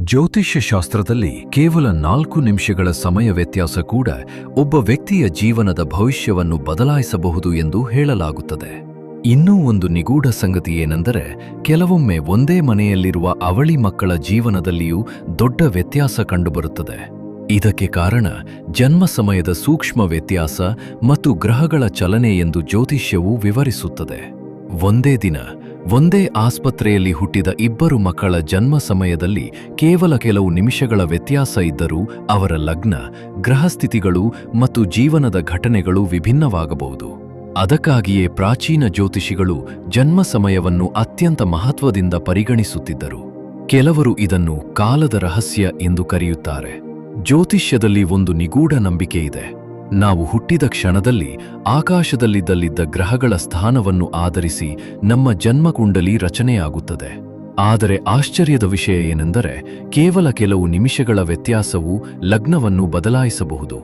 ಜ್ಯೋತಿಷ್ಯ ಶಾಸ್ತ್ರದಲ್ಲಿ ಕೇವಲ 4 ನಿಮಿಷಗಳ ಸಮಯ ವ್ಯತ್ಯಾಸ ಕೂಡ ಒಬ್ಬ ವ್ಯಕ್ತಿಯ ಜೀವನದ ಭವಿಷ್ಯವನ್ನು ಬದಲಾಯಿಸಬಹುದು ಎಂದು ಹೇಳಲಾಗುತ್ತದೆ. ಇನ್ನೂ ಒಂದು ನಿಗೂಢ ಸಂಗತಿ ಏನೆಂದರೆ, ಕೆಲವೊಮ್ಮೆ ಒಂದೇ ಮನೆಯಲ್ಲಿರುವ ಅವಳಿ ಮಕ್ಕಳ ಜೀವನದಲ್ಲಿಯೂ ದೊಡ್ಡ ವ್ಯತ್ಯಾಸ ಕಂಡುಬರುತ್ತದೆ. ಇದಕ್ಕೆ ಕಾರಣ ಜನ್ಮ ಸಮಯದ ಸೂಕ್ಷ್ಮ ವ್ಯತ್ಯಾಸ ಮತ್ತು ಗ್ರಹಗಳ ಚಲನೆ ಎಂದು ಜ್ಯೋತಿಷ್ಯವು ವಿವರಿಸುತ್ತದೆ. ಒಂದೇ ದಿನ ಒಂದೇ ಆಸ್ಪತ್ರೆಯಲ್ಲಿ ಹುಟ್ಟಿದ 2 ಮಕ್ಕಳ ಜನ್ಮ ಸಮಯದಲ್ಲಿ ಕೇವಲ ಕೆಲವು ನಿಮಿಷಗಳ ವ್ಯತ್ಯಾಸ ಇದ್ದರೂ ಅವರ ಲಗ್ನ, ಗ್ರಹಸ್ಥಿತಿಗಳು ಮತ್ತು ಜೀವನದ ಘಟನೆಗಳು ವಿಭಿನ್ನವಾಗಬಹುದು. ಅದಕ್ಕಾಗಿಯೇ ಪ್ರಾಚೀನ ಜ್ಯೋತಿಷಿಗಳು ಜನ್ಮ ಸಮಯವನ್ನು ಅತ್ಯಂತ ಮಹತ್ವದಿಂದ ಪರಿಗಣಿಸುತ್ತಿದ್ದರು. ಕೆಲವರು ಇದನ್ನು ಕಾಲದ ರಹಸ್ಯ ಎಂದು ಕರೆಯುತ್ತಾರೆ. ಜ್ಯೋತಿಷ್ಯದಲ್ಲಿ ಒಂದು ನಿಗೂಢ ನಂಬಿಕೆ ಇದೆ. ನಾವು ಹುಟ್ಟಿದ ಕ್ಷಣದಲ್ಲಿ ಆಕಾಶದಲ್ಲಿದ್ದಲ್ಲಿದ್ದ ಗ್ರಹಗಳ ಸ್ಥಾನವನ್ನು ಆಧರಿಸಿ ನಮ್ಮ ಜನ್ಮಕುಂಡಲಿ ರಚನೆಯಾಗುತ್ತದೆ. ಆದರೆ ಆಶ್ಚರ್ಯದ ವಿಷಯ ಏನೆಂದರೆ, ಕೇವಲ ಕೆಲವು ನಿಮಿಷಗಳ ವ್ಯತ್ಯಾಸವು ಲಗ್ನವನ್ನು ಬದಲಾಯಿಸಬಹುದು.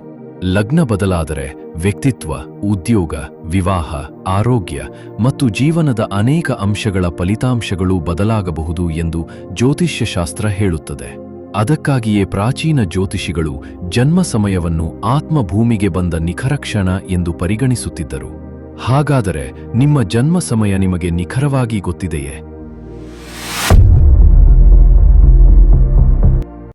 ಲಗ್ನ ಬದಲಾದರೆ ವ್ಯಕ್ತಿತ್ವ, ಉದ್ಯೋಗ, ವಿವಾಹ, ಆರೋಗ್ಯ ಮತ್ತು ಜೀವನದ ಅನೇಕ ಅಂಶಗಳ ಫಲಿತಾಂಶಗಳು ಬದಲಾಗಬಹುದು ಎಂದು ಜ್ಯೋತಿಷ್ಯಶಾಸ್ತ್ರ ಹೇಳುತ್ತದೆ. ಅದಕ್ಕಾಗಿಯೇ ಪ್ರಾಚೀನ ಜ್ಯೋತಿಷಿಗಳು ಜನ್ಮ ಸಮಯವನ್ನು ಆತ್ಮಭೂಮಿಗೆ ಬಂದ ನಿಖರ ಕ್ಷಣ ಎಂದು ಪರಿಗಣಿಸುತ್ತಿದ್ದರು. ಹಾಗಾದರೆ ನಿಮ್ಮ ಜನ್ಮ ಸಮಯ ನಿಮಗೆ ನಿಖರವಾಗಿ ಗೊತ್ತಿದೆಯೇ?